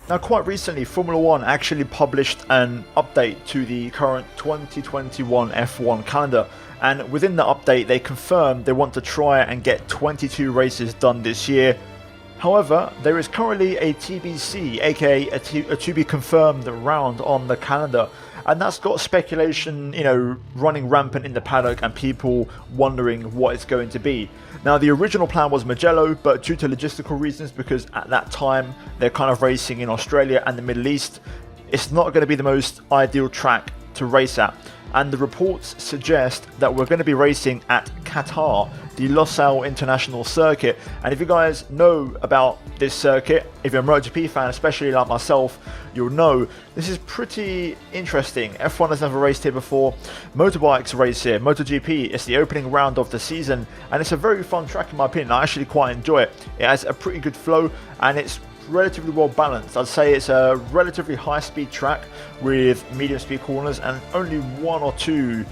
Now, quite recently, Formula 1 actually published an update to the current 2021 F1 calendar, and within the update they confirmed they want to try and get 22 races done this year. However, there is currently a TBC, aka a to be confirmed round on the calendar, and that's got speculation, running rampant in the paddock and people wondering what it's going to be. Now, the original plan was Mugello, but due to logistical reasons, because at that time they're kind of racing in Australia and the Middle East, it's not going to be the most ideal track to race at. And the reports suggest that we're going to be racing at Qatar, the Losail International Circuit. And if you guys know about this circuit, if you're a MotoGP fan, especially like myself, you'll know this is pretty interesting. F1 has never raced here before. Motorbikes race here. MotoGP is the opening round of the season, and it's a very fun track in my opinion. I actually quite enjoy it. It has a pretty good flow, and it's relatively well balanced. I'd say it's a relatively high speed track with medium speed corners and only one or two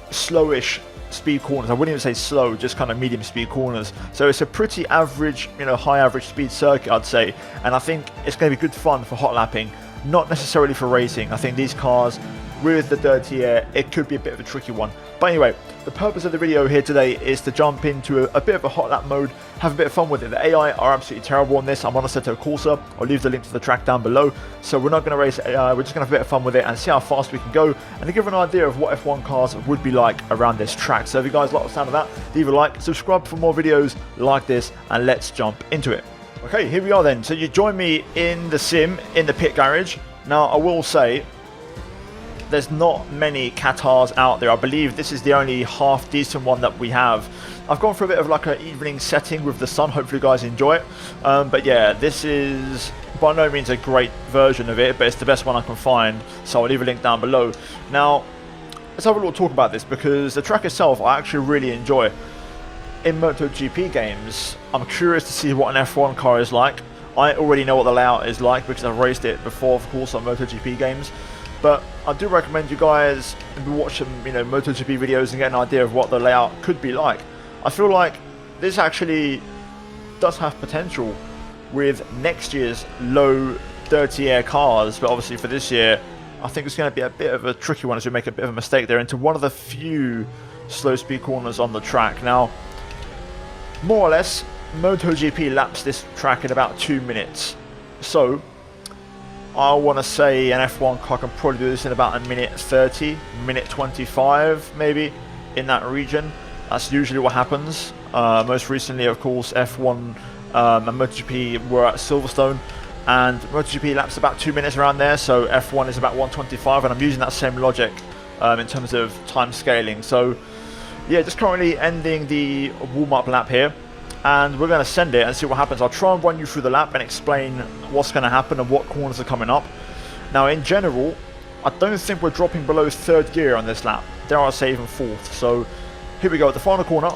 slowish speed corners. I wouldn't even say slow, just kind of medium speed corners. So it's a pretty average, high average speed circuit, I'd say. And I think it's going to be good fun for hot lapping, not necessarily for racing. I think these cars, with the dirty air, it could be a bit of a tricky one. But anyway, the purpose of the video here today is to jump into a bit of a hot lap mode, have a bit of fun with it. The AI are absolutely terrible on this. I'm on Assetto Corsa. I'll leave the link to the track down below. So we're not going to race AI, we're just going to have a bit of fun with it and see how fast we can go, and to give an idea of what F1 cars would be like around this track. So if you guys like the sound of that, leave a like, subscribe for more videos like this, and let's jump into it. Okay, here we are then. So you join me in the sim, in the pit garage. Now, I will say, there's not many Qatars out there. I believe this is the only half decent one that we have. I've gone for a bit of like an evening setting with the sun. Hopefully you guys enjoy it. But yeah, this is by no means a great version of it, but it's the best one I can find. So I'll leave a link down below. Now, let's have a little talk about this, because the track itself I actually really enjoy. In MotoGP games, I'm curious to see what an F1 car is like. I already know what the layout is like because I've raced it before, of course, on MotoGP games. But I do recommend you guys watch some, MotoGP videos and get an idea of what the layout could be like. I feel like this actually does have potential with next year's low, dirty air cars, but obviously for this year, I think it's going to be a bit of a tricky one as we make a bit of a mistake there into one of the few slow speed corners on the track. Now, more or less, MotoGP laps this track in about 2 minutes. So, I want to say an F1 car can probably do this in about a minute 30, minute 25 maybe, in that region. That's usually what happens. Most recently, of course, F1 and MotoGP were at Silverstone, and MotoGP laps about 2 minutes around there, so F1 is about 125, and I'm using that same logic in terms of time scaling. So yeah, just currently ending the warm-up lap here, and we're going to send it and see what happens. I'll try and run you through the lap and explain what's going to happen and what corners are coming up. Now, in general, I don't think we're dropping below third gear on this lap. Dare I say even fourth. So here we go at the final corner.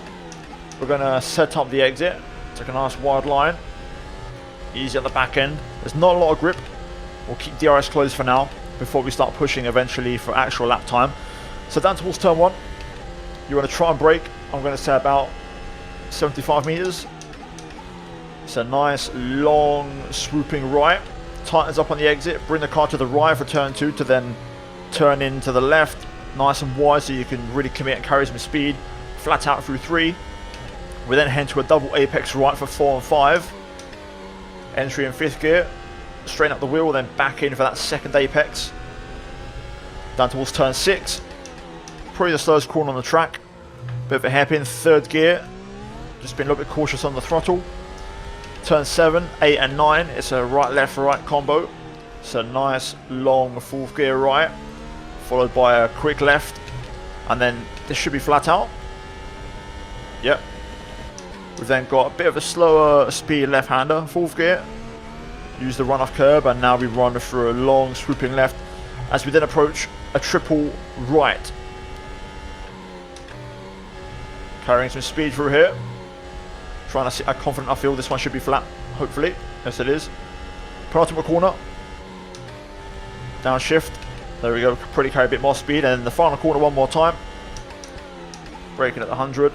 We're going to set up the exit. Take a nice wide line. Easy at the back end. There's not a lot of grip. We'll keep DRS closed for now before we start pushing eventually for actual lap time. So down towards turn 1. You want to try and brake. I'm going to say about 75 meters. It's a nice long swooping right, tightens up on the exit, bring the car to the right for turn 2 to then turn in to the left, nice and wide so you can really commit and carry some speed, flat out through 3. We then head to a double apex right for 4 and 5, entry in 5th gear, straighten up the wheel, then back in for that second apex, down towards turn 6, probably the slowest corner on the track, bit of a hairpin, 3rd gear. Just been a little bit cautious on the throttle. Turn 7, 8 and 9, it's a right left right combo. It's a nice long 4th gear right, followed by a quick left, and then this should be flat out. Yep. We've then got a bit of a slower speed left hander, 4th gear. Use the run off curb, and now we run through a long swooping left as we then approach a triple right. Carrying some speed through here. Trying to see how confident I feel this one should be flat, hopefully. Yes, it is. Penultimate corner. Downshift. There we go. Pretty carry a bit more speed. And then the final corner one more time. Braking at the 100.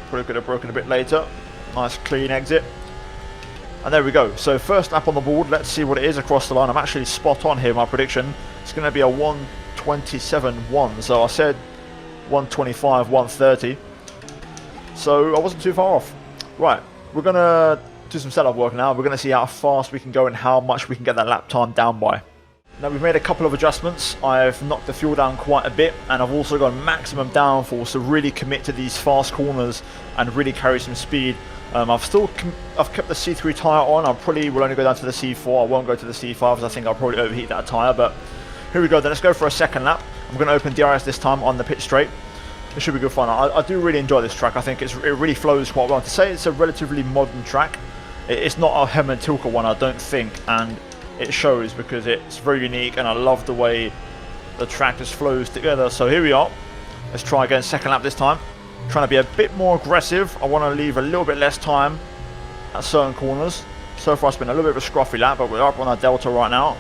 Probably could have broken a bit later. Nice clean exit. And there we go. So first lap on the board. Let's see what it is across the line. I'm actually spot on here, my prediction. It's going to be a 1:27.1. So I said 1:25, 1:30. So I wasn't too far off. Right, we're going to do some setup work now. We're going to see how fast we can go and how much we can get that lap time down by. Now we've made a couple of adjustments. I've knocked the fuel down quite a bit, and I've also got maximum downforce to really commit to these fast corners and really carry some speed. I've kept the C3 tyre on. I probably will only go down to the C4. I won't go to the C5 because I think I'll probably overheat that tyre. But here we go. Then let's go for a second lap. I'm going to open DRS this time on the pit straight. It should be good fun. I do really enjoy this track. I think it really flows quite well. To say it's a relatively modern track, it's not a Hem and Tilke one, I don't think, and it shows because it's very unique, and I love the way the track just flows together. So here we are. Let's try again, second lap this time. Trying to be a bit more aggressive. I want to leave a little bit less time at certain corners. So far it's been a little bit of a scruffy lap, but we're up on our delta right now.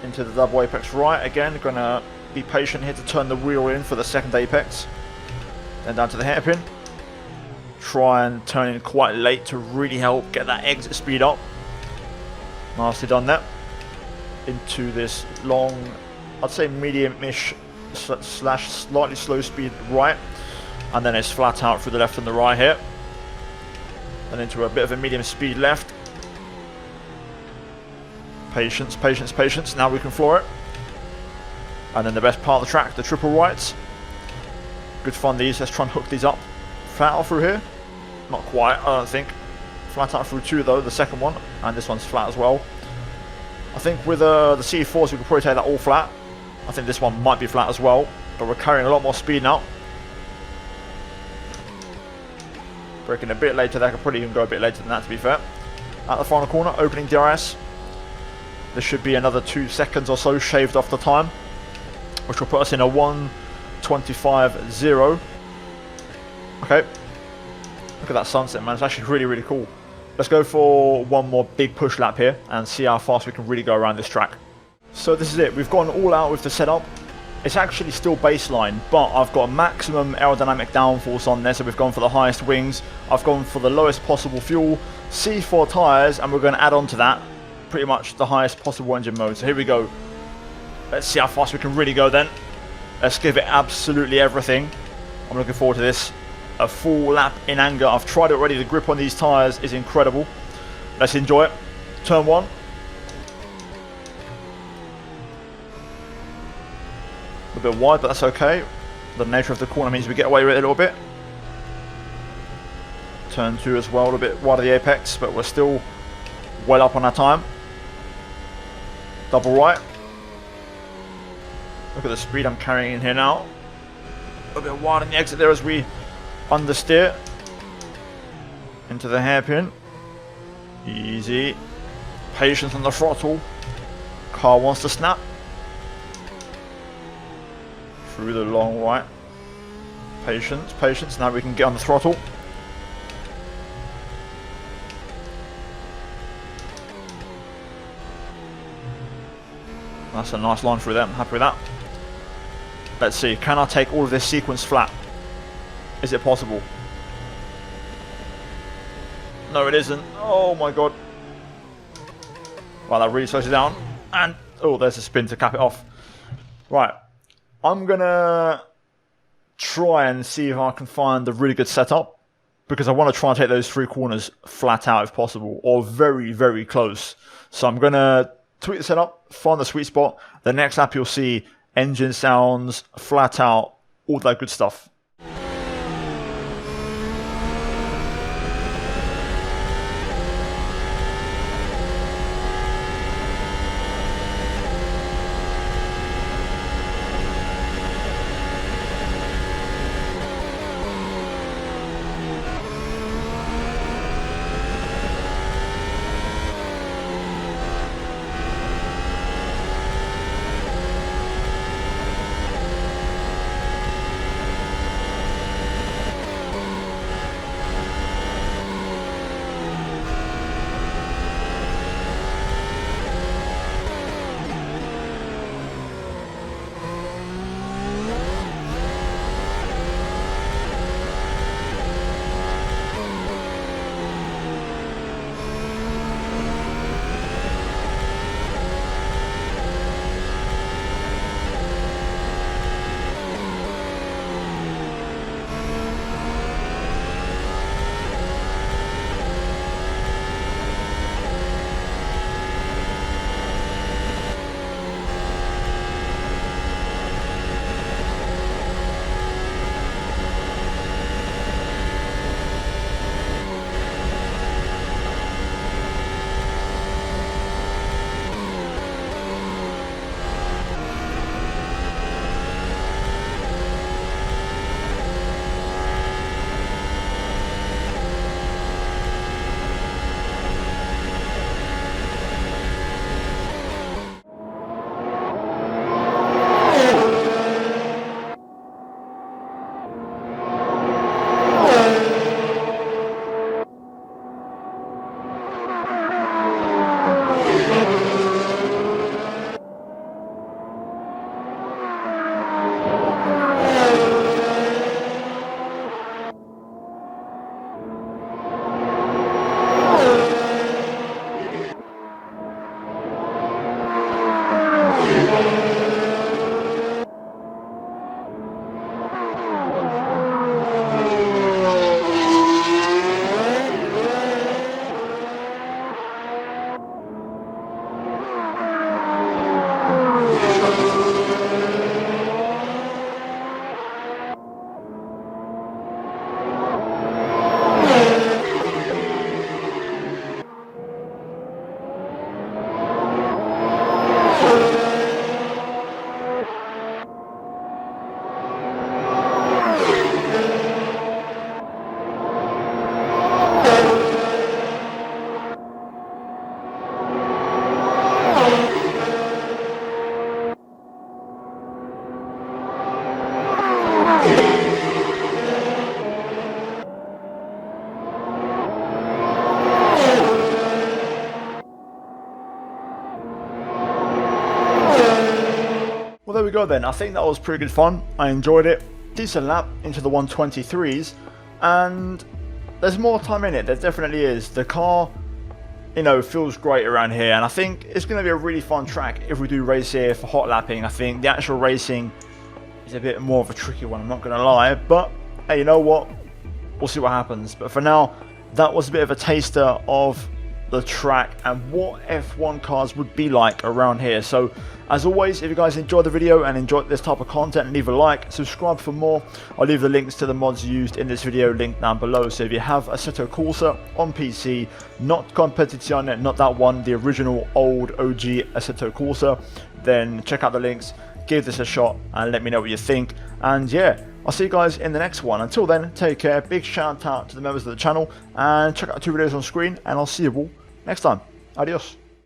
Into the double apex right again. Going to be patient here to turn the wheel in for the second apex. Then down to the hairpin. Try and turn in quite late to really help get that exit speed up. Nicely done that. Into this long, I'd say medium-ish slash slightly slow speed right, and then it's flat out through the left and the right here, and into a bit of a medium speed left. Patience, patience, patience. Now we can floor it. And then the best part of the track, the triple rights. Good fun these. Let's try and hook these up. Flat out through here. Not quite, I don't think. Flat out through two though, the second one, and this one's flat as well. I think with the C4s we could probably take that all flat. I think this one might be flat as well, but we're carrying a lot more speed now. Braking a bit later there, I could probably even go a bit later than that to be fair. At the final corner, opening DRS. There should be another 2 seconds or so shaved off the time, which will put us in a 1:25.0. Okay. Look at that sunset, man. It's actually really, really cool. Let's go for one more big push lap here and see how fast we can really go around this track. So this is it. We've gone all out with the setup. It's actually still baseline, but I've got maximum aerodynamic downforce on there, so we've gone for the highest wings. I've gone for the lowest possible fuel, C4 tyres, and we're going to add on to that pretty much the highest possible engine mode. So here we go. Let's see how fast we can really go then. Let's give it absolutely everything. I'm looking forward to this. A full lap in anger. I've tried it already. The grip on these tyres is incredible. Let's enjoy it. Turn one. A bit wide, but that's okay. The nature of the corner means we get away with it a little bit. Turn two as well, a little bit wide of the apex, but we're still well up on our time. Double right. Look at the speed I'm carrying in here now. A bit wide on the exit there as we understeer into the hairpin. Easy. Patience on the throttle. Car wants to snap. Through the long right. Patience, patience. Now we can get on the throttle. That's a nice line through there. I'm happy with that. Let's see. Can I take all of this sequence flat? Is it possible? No, it isn't. Oh my god. Wow, that really slows it down. And, oh, there's a spin to cap it off. Right. I'm going to try and see if I can find a really good setup, because I want to try and take those 3 corners flat out if possible, or very, very close. So I'm going to tweak the setup, find the sweet spot. The next lap you'll see engine sounds, flat out, all that good stuff. there we go then. I think that was pretty good fun. I enjoyed it. Decent lap into the 123s, and there's more time in it. There definitely is. The car, you know, feels great around here, and I think it's going to be a really fun track if we do race here for hot lapping. I think the actual racing is a bit more of a tricky one, I'm not going to lie, but hey, you know what? We'll see what happens. But for now, that was a bit of a taster of the track and what F1 cars would be like around here. So as always, if you guys enjoyed the video and enjoyed this type of content, leave a like, subscribe for more. I'll leave the links to the mods used in this video linked down below. So if you have Assetto Corsa on PC, not Competizione, not that one, the original old OG Assetto Corsa, then check out the links, give this a shot and let me know what you think. And yeah, I'll see you guys in the next one. Until then, take care. Big shout out to the members of the channel, and check out 2 videos on screen, and I'll see you all next time. Adios.